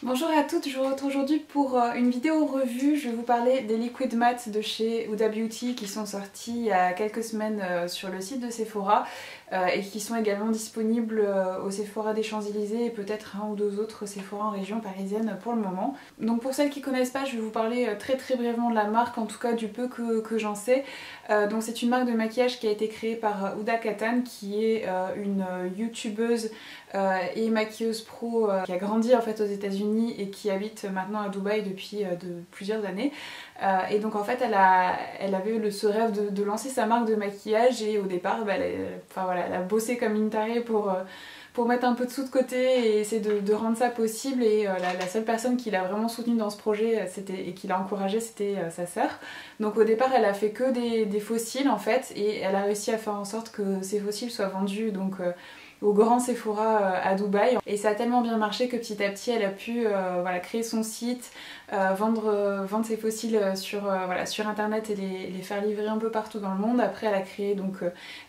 Bonjour à toutes, je vous retrouve aujourd'hui pour une vidéo revue. Je vais vous parler des liquid mattes de chez Huda Beauty qui sont sortis il y a quelques semaines sur le site de Sephora et qui sont également disponibles au Sephora des Champs-Élysées et peut-être un ou deux autres Sephora en région parisienne pour le moment. Donc pour celles qui ne connaissent pas, je vais vous parler très brièvement de la marque, en tout cas du peu que j'en sais. Donc c'est une marque de maquillage qui a été créée par Huda Kattan, qui est une youtubeuse et maquilleuse pro qui a grandi en fait aux États-Unis et qui habite maintenant à Dubaï depuis plusieurs années. Et donc en fait elle avait eu ce rêve de lancer sa marque de maquillage et au départ elle a bossé comme une tarée pour mettre un peu de sous de côté et essayer de rendre ça possible. Et la seule personne qui l'a vraiment soutenue dans ce projet et qui l'a encouragée, c'était sa sœur. Donc au départ elle a fait que des fossiles en fait, et elle a réussi à faire en sorte que ces fossiles soient vendus donc au grand Sephora à Dubaï, et ça a tellement bien marché que petit à petit elle a pu créer son site, vendre ses fossiles sur internet et les faire livrer un peu partout dans le monde. Après elle a créé donc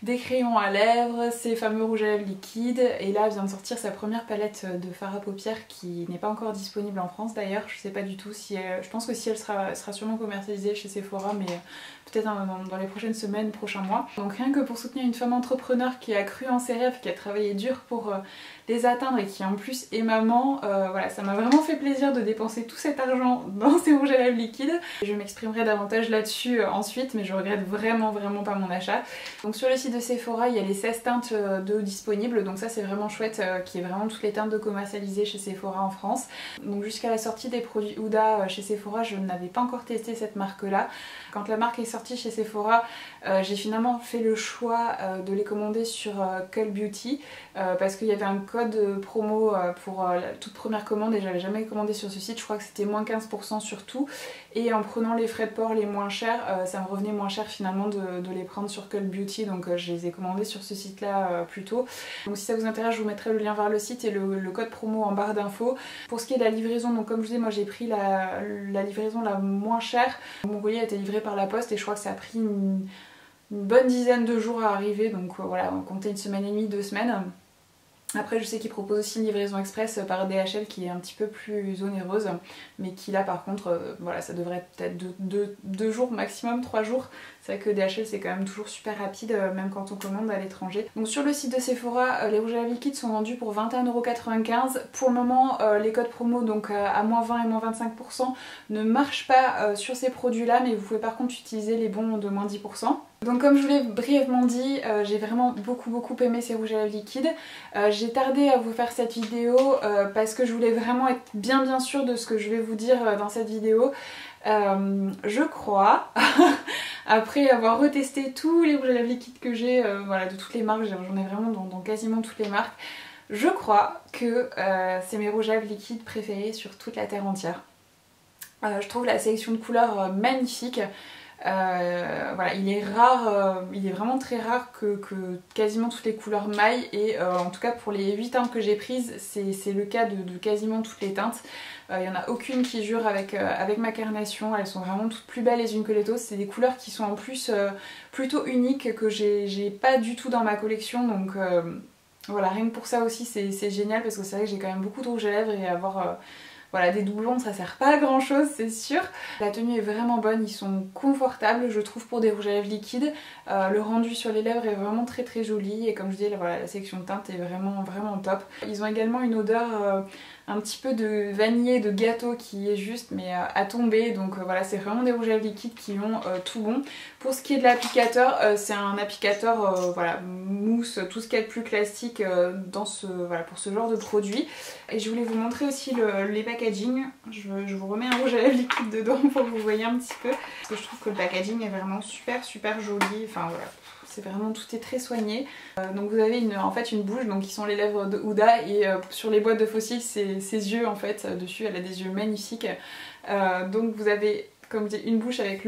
des crayons à lèvres, ses fameux rouges à lèvres liquides, et là elle vient de sortir sa première palette de fard à paupières qui n'est pas encore disponible en France d'ailleurs. Je sais pas du tout si je pense que si elle sera sûrement commercialisée chez Sephora, mais peut-être dans les prochaines semaines, prochains mois. Donc rien que pour soutenir une femme entrepreneur qui a cru en ses rêves, qui a travaillé dur pour les atteindre et qui en plus est maman, ça m'a vraiment fait plaisir de dépenser tout cet argent dans ces rouges à lèvres liquides. Je m'exprimerai davantage là-dessus ensuite, mais je regrette vraiment pas mon achat. Donc sur le site de Sephora, il y a les 16 teintes d'eau disponibles, donc ça c'est vraiment chouette, qu'il y ait vraiment toutes les teintes de commercialisées chez Sephora en France. Donc jusqu'à la sortie des produits Huda chez Sephora, je n'avais pas encore testé cette marque-là. Quand la marque est sortie chez Sephora, j'ai finalement fait le choix de les commander sur Cult Beauty parce qu'il y avait un code promo pour la toute première commande et j'avais jamais commandé sur ce site. Je crois que c'était moins 15% sur tout, et en prenant les frais de port les moins chers, ça me revenait moins cher finalement de les prendre sur Cult Beauty, donc je les ai commandés sur ce site là plus tôt. Donc si ça vous intéresse, je vous mettrai le lien vers le site et le code promo en barre d'infos. Pour ce qui est de la livraison, donc comme je vous disais, moi j'ai pris la livraison la moins chère. Mon courrier a été livré par la poste et je crois que ça a pris une bonne dizaine de jours à arriver, donc voilà, on comptait une semaine et demie, 2 semaines. Après je sais qu'ils proposent aussi une livraison express par DHL qui est un petit peu plus onéreuse, mais qui là par contre, ça devrait être peut-être 2 jours maximum, 3 jours. C'est vrai que DHL c'est quand même toujours super rapide, même quand on commande à l'étranger. Donc sur le site de Sephora, les rouges à lèvres liquides sont vendus pour 21,95 €. Pour le moment, les codes promo donc à moins 20 et moins 25% ne marchent pas sur ces produits là, mais vous pouvez par contre utiliser les bons de moins 10%. Donc comme je vous l'ai brièvement dit, j'ai vraiment beaucoup aimé ces rouges à lèvres liquides. J'ai tardé à vous faire cette vidéo parce que je voulais vraiment être bien sûre de ce que je vais vous dire dans cette vidéo. Je crois, après avoir retesté tous les rouges à lèvres liquides que j'ai, de toutes les marques, j'en ai vraiment dans quasiment toutes les marques, je crois que c'est mes rouges à lèvres liquides préférés sur toute la terre entière. Je trouve la sélection de couleurs magnifique. Il est rare, il est vraiment très rare que quasiment toutes les couleurs maillent, et en tout cas pour les 8 teintes que j'ai prises, c'est le cas de quasiment toutes les teintes. Il n'y en a aucune qui jure avec ma carnation, elles sont vraiment toutes plus belles les unes que les autres. C'est des couleurs qui sont en plus plutôt uniques, que j'ai pas du tout dans ma collection, donc voilà, rien que pour ça aussi c'est génial, parce que c'est vrai que j'ai quand même beaucoup de rouge à lèvres, et avoir des doublons ça sert pas à grand chose, c'est sûr. La tenue est vraiment bonne, ils sont confortables je trouve pour des rouges à lèvres liquides. Le rendu sur les lèvres est vraiment très joli, et comme je dis, la sélection de teintes est vraiment top. Ils ont également une odeur un petit peu de vanillé, de gâteau qui est juste mais à tomber, donc c'est vraiment des rouges à lèvres liquides qui ont tout bon. Pour ce qui est de l'applicateur, c'est un applicateur mousse, tout ce qu'il y a de plus classique pour ce genre de produit. Et je voulais vous montrer aussi les packaging. Je vous remets un rouge à lèvres liquide dedans pour que vous voyez un petit peu, parce que je trouve que le packaging est vraiment super joli, enfin voilà. C'est vraiment, tout est très soigné. Donc vous avez en fait une bouche, donc qui sont les lèvres de Huda, et sur les boîtes de fossiles c'est ses yeux en fait, dessus elle a des yeux magnifiques. Donc vous avez, comme je dis, une bouche avec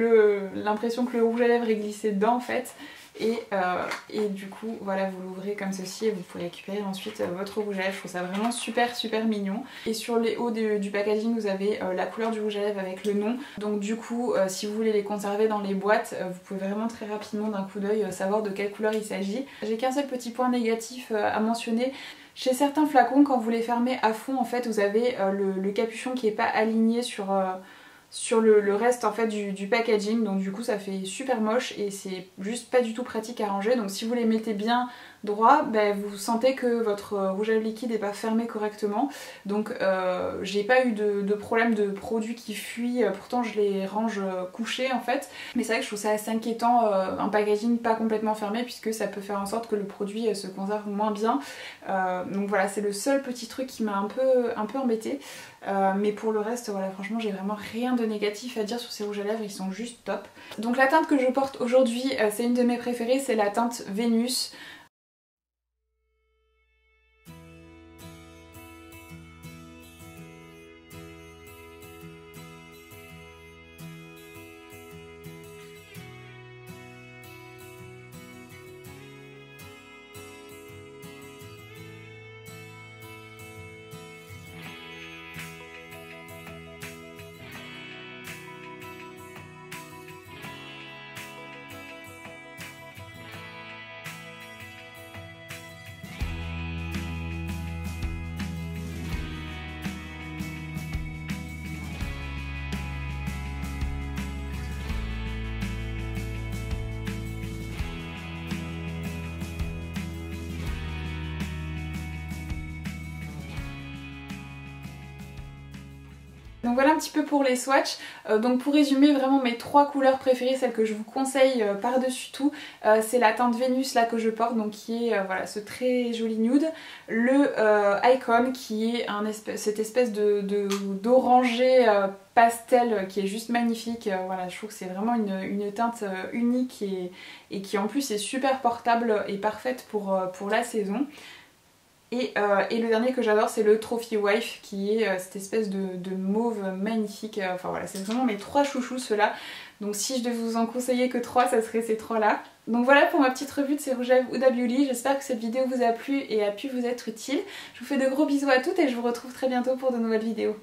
l'impression que le rouge à lèvres est glissé dedans en fait. et du coup voilà, vous l'ouvrez comme ceci et vous pouvez récupérer ensuite votre rouge à lèvres. Je trouve ça vraiment super mignon. Et sur les hauts du packaging vous avez la couleur du rouge à lèvres avec le nom, donc du coup si vous voulez les conserver dans les boîtes vous pouvez vraiment très rapidement d'un coup d'œil savoir de quelle couleur il s'agit. J'ai qu'un seul petit point négatif à mentionner. Chez certains flacons, quand vous les fermez à fond, en fait, vous avez le capuchon qui n'est pas aligné sur le reste en fait du packaging, donc du coup ça fait super moche et c'est juste pas du tout pratique à ranger. Donc si vous les mettez bien droit, vous sentez que votre rouge à lèvres liquide n'est pas fermé correctement. Donc j'ai pas eu de problème de produits qui fuient, pourtant je les range couchés en fait. Mais c'est vrai que je trouve ça assez inquiétant, un packaging pas complètement fermé, puisque ça peut faire en sorte que le produit se conserve moins bien. Donc voilà, c'est le seul petit truc qui m'a un peu embêtée. Mais pour le reste, voilà, franchement j'ai vraiment rien de négatif à dire sur ces rouges à lèvres, ils sont juste top. Donc la teinte que je porte aujourd'hui, c'est une de mes préférées, c'est la teinte Vénus. Donc voilà un petit peu pour les swatchs. Donc pour résumer vraiment mes trois couleurs préférées, celles que je vous conseille par-dessus tout, c'est la teinte Vénus là que je porte, donc qui est voilà, ce très joli nude. Le Icon qui est cette espèce d'orangé pastel qui est juste magnifique. Voilà, je trouve que c'est vraiment une teinte unique et qui en plus est super portable et parfaite pour la saison. Et le dernier que j'adore, c'est le Trophy Wife, qui est cette espèce de mauve magnifique. Enfin voilà, c'est vraiment mes trois chouchous ceux-là. Donc si je devais vous en conseiller que trois, ça serait ces trois-là. Donc voilà pour ma petite revue de ces rouges à lèvres Huda Beauty. J'espère que cette vidéo vous a plu et a pu vous être utile. Je vous fais de gros bisous à toutes et je vous retrouve très bientôt pour de nouvelles vidéos.